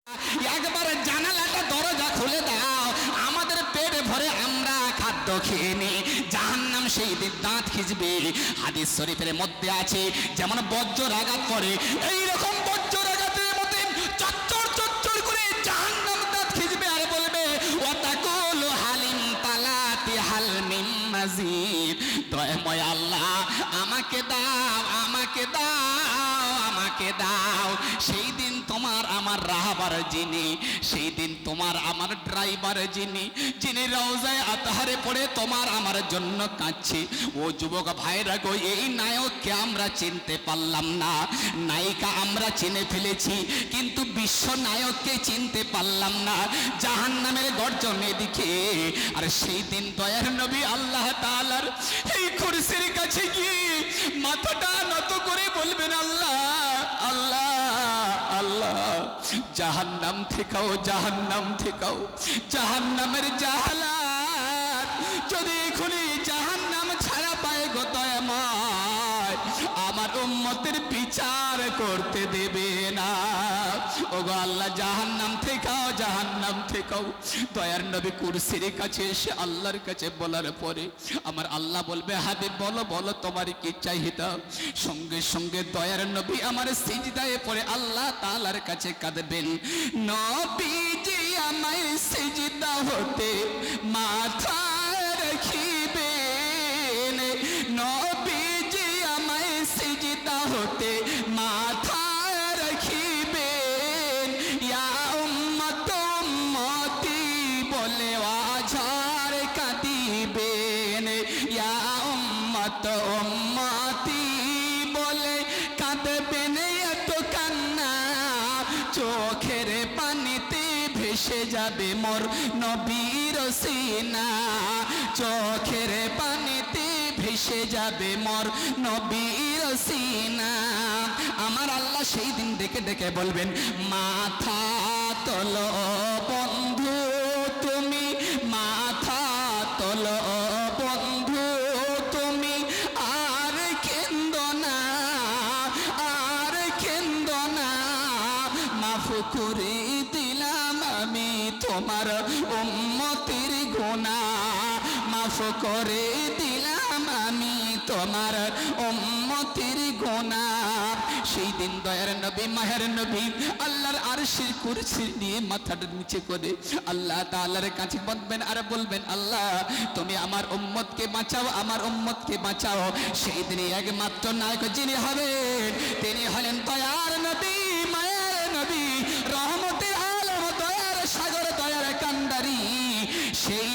একবার জানালাটা দরজা খুলে দাও, আমাদের পেট ভরে আমরা খাদ্য খেয়ে নি। জাহান্নাম সেই দিন দাঁত খিঁচবে। হাদিস শরীফের মধ্যে আছে, যেমন বজ্র আঘাত করে এইরকম বজ্র আঘাতের মধ্যে চচ্চর চচ্চর করে জাহান্নাম দাঁত খিঁচবে আর বলবে ওয়াতাকুলু হালিম তালাতি হাল মিন মাজিদ। দয়াময় আল্লাহ, আমাকে দাও, আমাকে দাও, আমাকে দাও। সেই দিন তোমার আমার রাহবার যিনি, সেই দিন তোমার আমার ড্রাইভার যিনি, যিনি রওজায়ে আতহারে পড়ে তোমার আমার জন্য কাঁদছে। ও যুবক ভাইরা গো, এই নায়ককে আমরা চিনতে পারলাম না। নায়িকা আমরা চিনে ফেলেছি, কিন্তু বিশ্ব নায়ককে চিনতে পারলাম না। জাহান্নামের গর্জন এদিকে, আর সেই দিন দয়ার নবী আল্লাহ তাআলার এই কুরসির কাছে গিয়ে মাথাটা নত করে বলবেন, আল্লাহ আল্লাহ আল্লাহ, জাহান্নাম থেকেও, জাহান্নাম থেকেও, জাহান্নামের জাহালাত যদি এখনই জাহান্নাম ছাড়া পায় গো দয়াময়, আমার উম্মতের বিচার করতে দেবে না। ওগো আল্লাহ, জাহান্নাম থেকেও, জাহান্নাম থেকেও। দয়ার নবী কুরসির কাছে এসে আল্লাহর কাছে বলার পরে আমার আল্লাহ বলবে, হাবিব বলো বলো তোমার কি চাহিদা। সঙ্গে সঙ্গে দয়ার নবী আমার সিজদায় পড়ে আল্লাহ তাআলার কাছে কাঁদবেন, নবীজি আমায় সিজদা হতে মাথা রাখিবেন, নবীজি আমায় সিজদা হতে মাথা রাখিবেন, ইয়া উম্মত উম্মতি বলে আঝার কাঁদিবেন, ইয়া উম্মত উম্মতি বলে কাঁদবেন। এত কান্না চোখের পানিতে ভেসে যাবে মোর নবীর সিনা, চোখের পানিতে ভেসে যাবে মোর নবীর সিনা। আমার আল্লাহ সেই দিন ডেকে ডেকে বলবেন, মাথা তোলো বন্ধু তুমি, মাথা তোলো বন্ধু তুমি, আর কেন্দো না, আর কেন্দো না, মাফ করে দিলাম আমি তোমার উম্মতের গুনাহ, মাফ করে দিলাম আমি তোমার উম্মতের গুনাহ। সেই দিন দয়ার নবী মাহের নবী আল্লাহর আরশের কুরসি নিয়ে মাথাটা নিচে করে আল্লাহ তাআলার কাছে বলবেন আর বলবেন, আল্লাহ তুমি আমার উম্মতকে বাঁচাও, আমার উম্মতকে বাঁচাও। সেই দিনে একমাত্র নায়ক যিনি হবেন তিনি হলেন দয়া